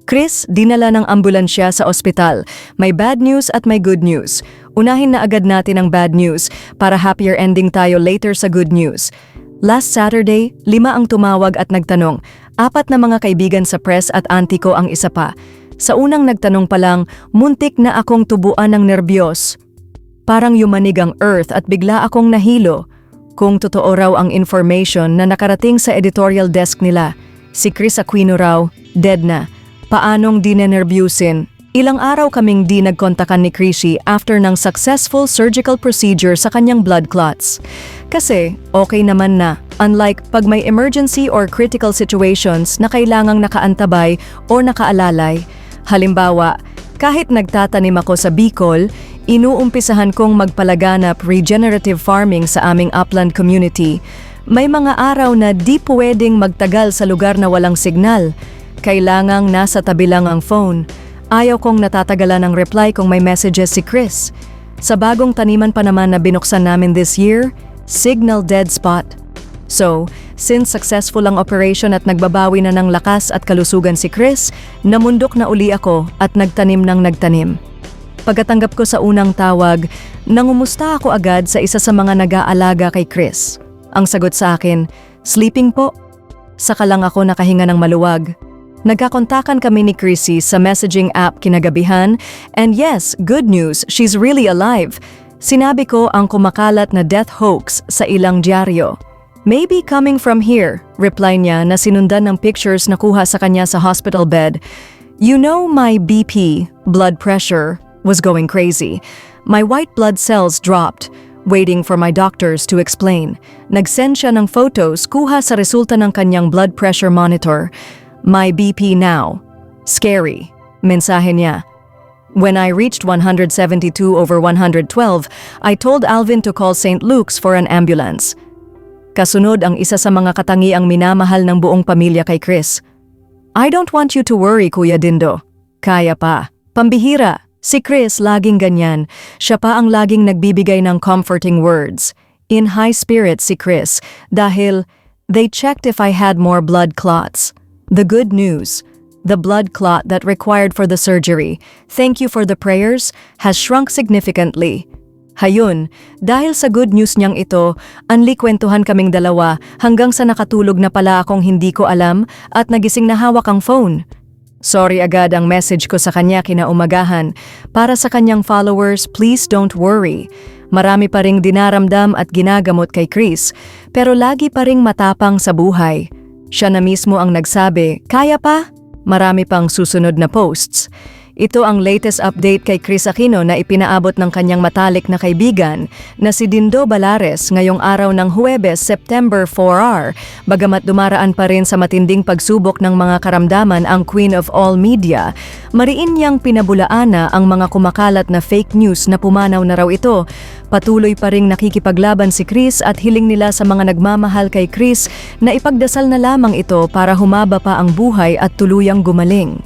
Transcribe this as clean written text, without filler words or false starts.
Chris, dinala ng ambulansya sa ospital. May bad news at may good news. Unahin na agad natin ang bad news para happier ending tayo later sa good news. Last Saturday, 5 ang tumawag at nagtanong. 4 na mga kaibigan sa press at auntie ko ang isa pa. Sa unang nagtanong pa lang, muntik na akong tubuan ng nerbiyos. Parang yumanig ang earth at bigla akong nahilo. Kung totoo raw ang information na nakarating sa editorial desk nila, si Chris Aquino raw, dead na. Paanong dinenerbyusin? Ilang araw kaming di nagkontakan ni Chrissy after ng successful surgical procedure sa kanyang blood clots. Kasi okay naman na, unlike pag may emergency or critical situations na kailangang nakaantabay o nakaalalay. Halimbawa, kahit nagtatanim ako sa Bicol, inuumpisahan kong magpalaganap regenerative farming sa aming upland community. May mga araw na di pwedeng magtagal sa lugar na walang signal. Kailangang nasa tabi lang ang phone. Ayaw kong natatagalan ng reply kung may messages si Chris. Sa bagong taniman pa naman na binuksan namin this year, signal dead spot. So, since successful ang operation at nagbabawi na ng lakas at kalusugan si Chris, namundok na uli ako at nagtanim ng nagtanim. Pagkatanggap ko sa unang tawag, nangumusta ako agad sa isa sa mga nag-aalaga kay Chris. Ang sagot sa akin, sleeping po. Saka lang ako nakahinga ng maluwag. Nagkakontakan kami ni Chrissy sa messaging app kinagabihan, and yes, good news, she's really alive. Sinabi ko ang kumakalat na death hoax sa ilang dyaryo. Maybe coming from here, reply niya na sinundan ng pictures na kuha sa kanya sa hospital bed. You know my BP, blood pressure, was going crazy. My white blood cells dropped, waiting for my doctors to explain. Nag-send siya ng photos kuha sa resulta ng kanyang blood pressure monitor. My BP now. Scary, mensahe niya. When I reached 172/112, I told Alvin to call St. Luke's for an ambulance. Kasunod ang isa sa mga katangiang minamahal ng buong pamilya kay Chris. I don't want you to worry, Kuya Dindo. Kaya pa. Pambihira, si Chris laging ganyan. Siya pa ang laging nagbibigay ng comforting words. In high spirits si Chris dahil they checked if I had more blood clots. The good news, the blood clot that required for the surgery, thank you for the prayers, has shrunk significantly. Hayun, dahil sa good news niyang ito, kwentuhan kaming dalawa hanggang sa nakatulog na pala akong hindi ko alam at nagising na hawak ang phone. Sorry agad ang message ko sa kanya kinaumagahan. Para sa kanyang followers, please don't worry. Marami pa ring dinaramdam at ginagamot kay Chris, pero lagi pa ring matapang sa buhay. Siya na mismo ang nagsabi, kaya pa? Marami pang susunod na posts. Ito ang latest update kay Chris Aquino na ipinaabot ng kanyang matalik na kaibigan na si Dindo Balares ngayong araw ng Huwebes, September 4R. Bagamat dumaraan pa rin sa matinding pagsubok ng mga karamdaman ang Queen of All Media, mariin niyang pinabulaana ang mga kumakalat na fake news na pumanaw na raw ito. Patuloy pa ring nakikipaglaban si Chris at hiling nila sa mga nagmamahal kay Chris na ipagdasal na lamang ito para humaba pa ang buhay at tuluyang gumaling.